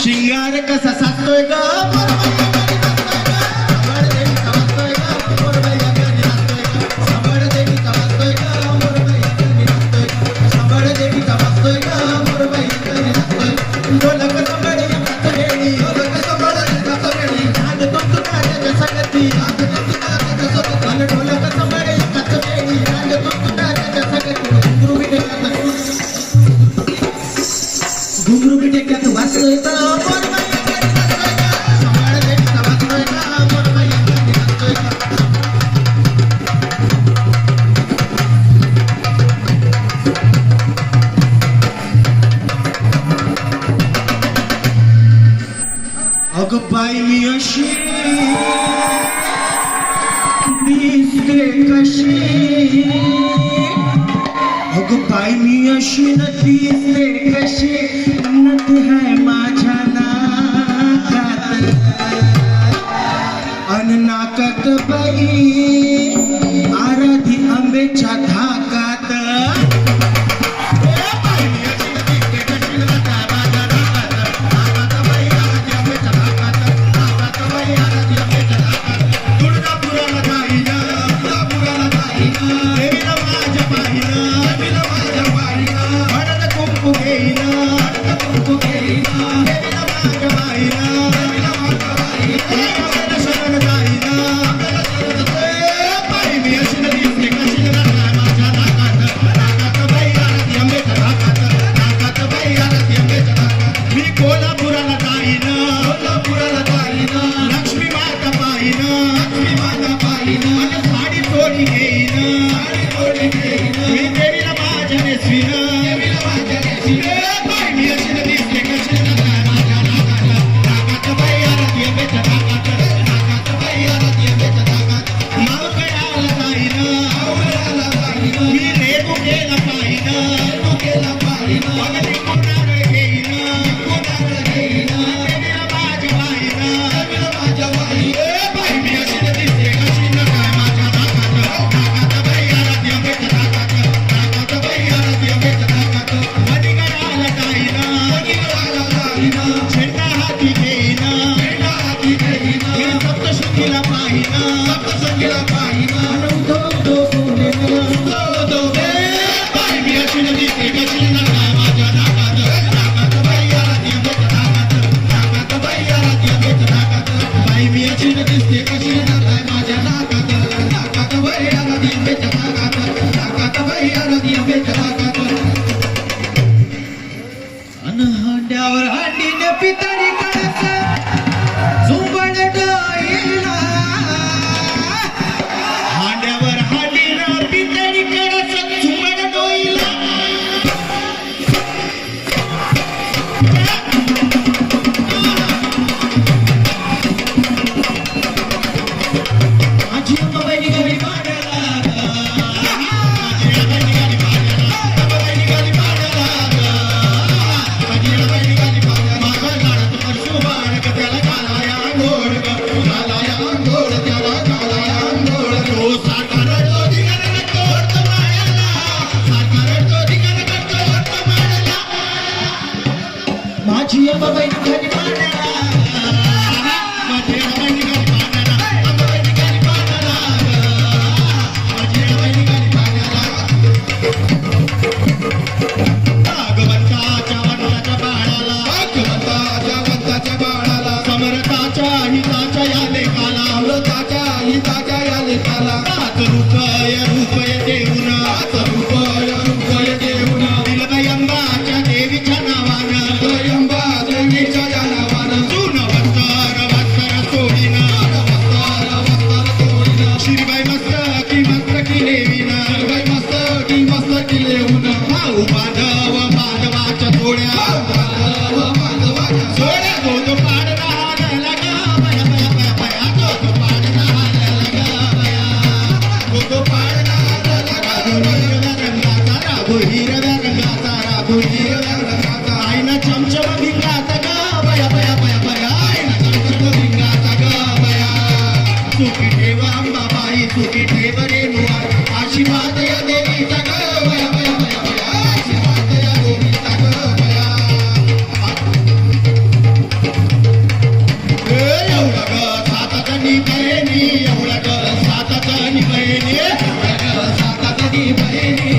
शिंगार कसा साधतोय ग घुंगरू की टेक्यात वाचतोय का अगं बाई मी अशी दिसते कशी अगं बाई मी अशी न दिसते कशी नथ है माझ्या नाकात अन नाकात बाई आराधी आंब्याच्या धाकात माझ्या हांड्यावर हांडीने पितळी कळस झुंबड डोईला हांड्यावर हांडीने पितळी कळस झुंबड डोईला माझी अंबाबाई निघाली पाण्याला माझी अंबाबाई निघाली पाण्याला अंबाबाई निघाली पाण्याला माझी अंबाबाई निघाली पाण्याला माझ्या झाडात परशु बाळग त्याला घालाया गोड घालाया गोड त्याला घालाया गोड तो साखर तो दिगन तोडतो मायाला साखर तो दिगन तोडतो मायाला माझी अंबाबाई निघाली पाण्याला माझी अंबाबाई निघाली रूपय देऊन दिलबाई अंबाच्या देवीच्या नावानं जुनं वस्तर सोडीन श्रीबाई मस्तकी लेवीन भाऊ बांधव बांधवाच्या थोड्या सोड्या तो पाड राहायला गा बया बया बया बया तो पाड राहायला गा बया तो पाड हिरव्या रंगाचा आईना चमचम भिंगाचा गा बया बया बया बया आईना चमचम भिंगाचा गा बया सुखी ठेव अंबाबाई सुखी ठेव रेणुआ आशीर्वाद या देवीचा गा बया बया बया बया आशीर्वाद या देवीचा गा बया एवढं ग सातातनी बहिणी एवढं ग सातातनी बहिणी सातातनी बहिणी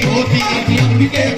होती